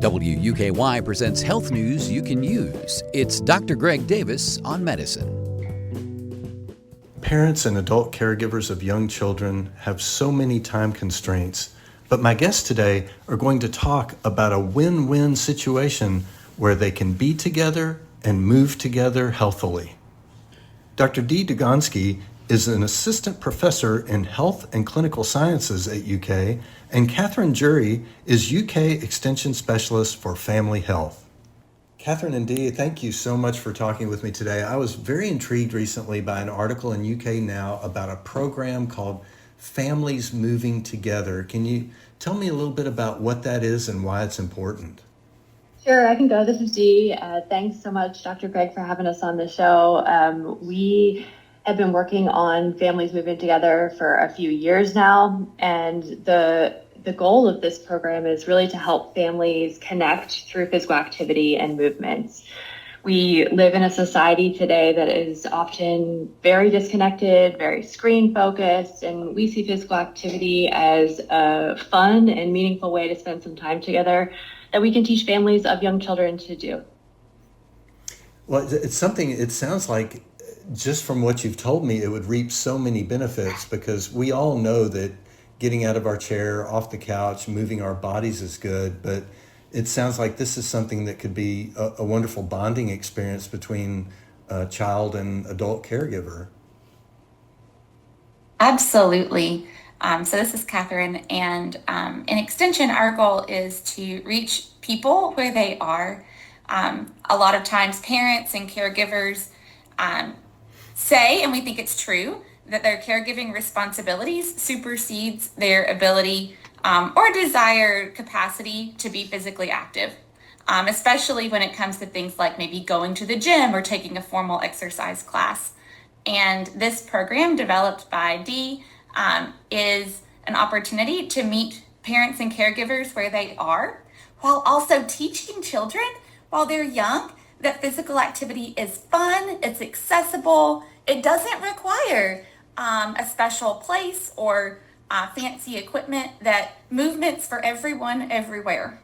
WUKY presents health news you can use. It's Dr. Greg Davis on medicine. Parents and adult caregivers of young children have so many time constraints, but my guests today are going to talk about a win-win situation where they can be together and move together healthily. Dr. Dlugonski is an assistant professor in health and clinical sciences at UK, and Katherine is UK Extension Specialist for Family Health. Katherine and Dee, thank you so much for talking with me today. I was very intrigued recently by an article in UK Now about a program called Families Moving Together. Can you tell me a little bit about what that is and why it's important? Sure, I can go. This is Dee. Thanks so much, Dr. Greg, for having us on the show. We have been working on families moving together for a few years now, and the goal of this program is really to help families connect through physical activity and movements. We live in a society today that is often very disconnected, very screen focused, and we see physical activity as a fun and meaningful way to spend some time together that we can teach families of young children to do. Well, it's something, it sounds like, just from what you've told me, it would reap so many benefits, because we all know that getting out of our chair, off the couch, moving our bodies is good, but it sounds like this is something that could be a wonderful bonding experience between a child and adult caregiver. Absolutely. So this is Katherine, and in Extension, our goal is to reach people where they are. A lot of times parents and caregivers say, and we think it's true, that their caregiving responsibilities supersedes their ability or desired capacity to be physically active, especially when it comes to things like maybe going to the gym or taking a formal exercise class. And this program, developed by Dee, is an opportunity to meet parents and caregivers where they are, while also teaching children while they're young that physical activity is fun, it's accessible, it doesn't require a special place or fancy equipment, that movement's for everyone, everywhere.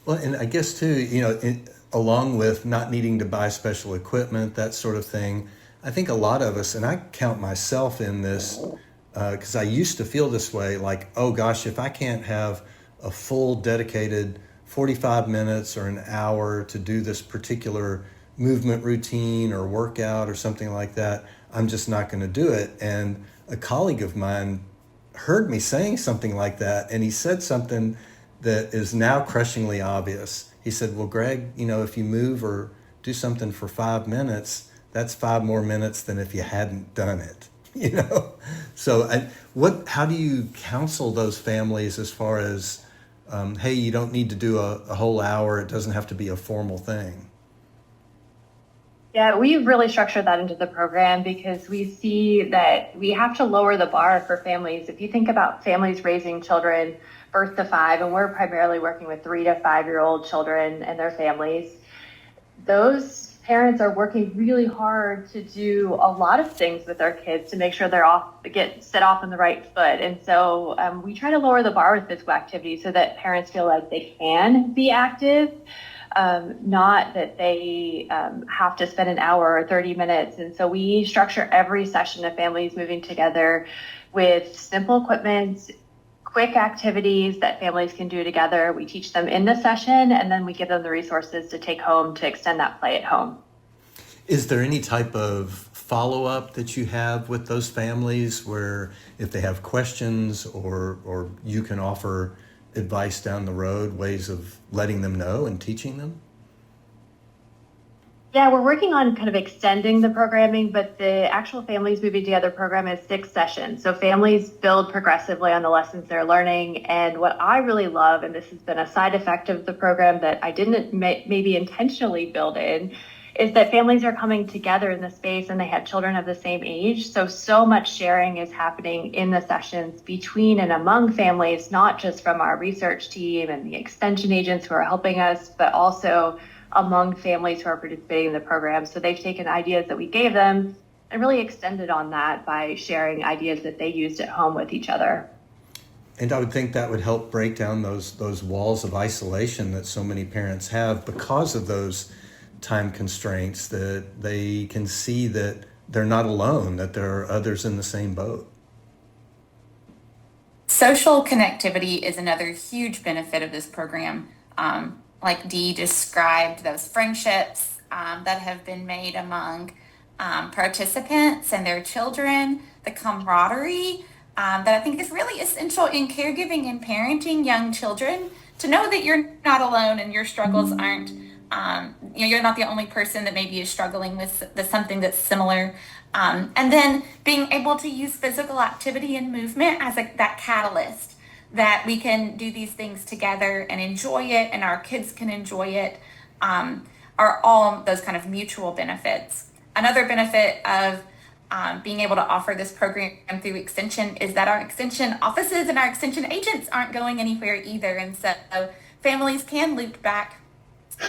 Well, and I guess too, along with not needing to buy special equipment, that sort of thing, I think a lot of us, and I count myself in this, because I used to feel this way, like, oh gosh, if I can't have a full dedicated 45 minutes or an hour to do this particular movement routine or workout or something like that, I'm just not going to do it. And a colleague of mine heard me saying something like that, and he said something that is now crushingly obvious. He said, well, Greg, if you move or do something for 5 minutes, that's 5 more minutes than if you hadn't done it. So how do you counsel those families as far as, hey, you don't need to do a whole hour, it doesn't have to be a formal thing? Yeah, we've really structured that into the program because we see that we have to lower the bar for families. If you think about families raising children birth to 5, and we're primarily working with 3 to 5-year-old children and their families, those parents are working really hard to do a lot of things with their kids to make sure they're set off on the right foot. And so we try to lower the bar with physical activity so that parents feel like they can be active, not that they have to spend an hour or 30 minutes. And so we structure every session of families moving together with simple equipment, quick activities that families can do together. We teach them in the session, and then we give them the resources to take home to extend that play at home. Is there any type of follow-up that you have with those families where if they have questions or you can offer advice down the road, ways of letting them know and teaching them? Yeah, we're working on kind of extending the programming, but the actual Families Moving Together program is 6 sessions. So families build progressively on the lessons they're learning. And what I really love, and this has been a side effect of the program that I didn't maybe intentionally build in, is that families are coming together in the space and they have children of the same age. So much sharing is happening in the sessions between and among families, not just from our research team and the extension agents who are helping us, but also among families who are participating in the program. So they've taken ideas that we gave them and really extended on that by sharing ideas that they used at home with each other. And I would think that would help break down those walls of isolation that so many parents have because of those time constraints, that they can see that they're not alone, that there are others in the same boat. Social connectivity is another huge benefit of this program. Like Dee described, those friendships that have been made among participants and their children, the camaraderie that I think is really essential in caregiving and parenting young children, to know that you're not alone and your struggles aren't, you're not the only person that maybe is struggling with something that's similar. And then being able to use physical activity and movement as that catalyst, that we can do these things together and enjoy it, and our kids can enjoy it, are all those kind of mutual benefits. Another benefit of being able to offer this program through Extension is that our Extension offices and our Extension agents aren't going anywhere either. And so families can loop back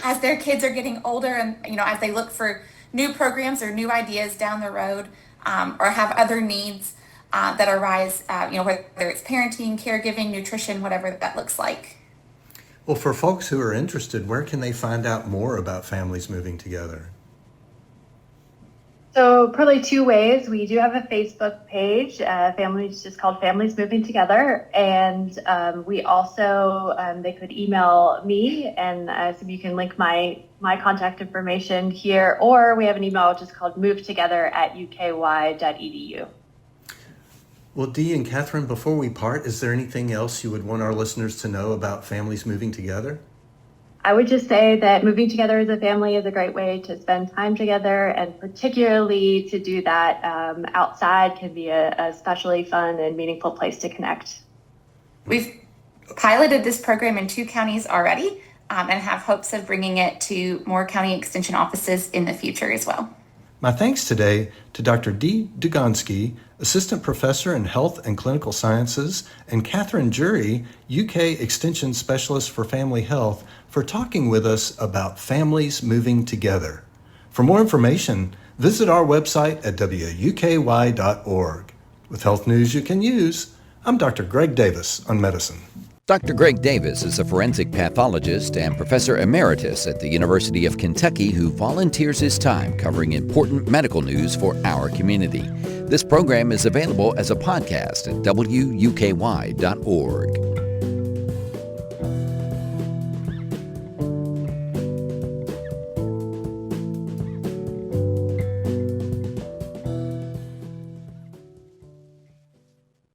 as their kids are getting older, and as they look for new programs or new ideas down the road, or have other needs that arise, whether it's parenting, caregiving, nutrition, whatever that looks like. Well, for folks who are interested, where can they find out more about families moving together? So probably two ways. We do have a Facebook page, families just called Families Moving Together. And we also, they could email me, and so you can link my contact information here, or we have an email just called movetogether@uky.edu. Well, Dee and Katherine, before we part, is there anything else you would want our listeners to know about families moving together? I would just say that moving together as a family is a great way to spend time together, and particularly to do that outside can be a especially fun and meaningful place to connect. We've piloted this program in 2 counties already, and have hopes of bringing it to more county extension offices in the future as well. My thanks today to Dr. Dlugonski, Assistant Professor in Health and Clinical Sciences, and Katherine Jury, UK Extension Specialist for Family Health, for talking with us about families moving together. For more information, visit our website at wuky.org. With health news you can use, I'm Dr. Greg Davis on medicine. Dr. Greg Davis is a forensic pathologist and professor emeritus at the University of Kentucky who volunteers his time covering important medical news for our community. This program is available as a podcast at wuky.org.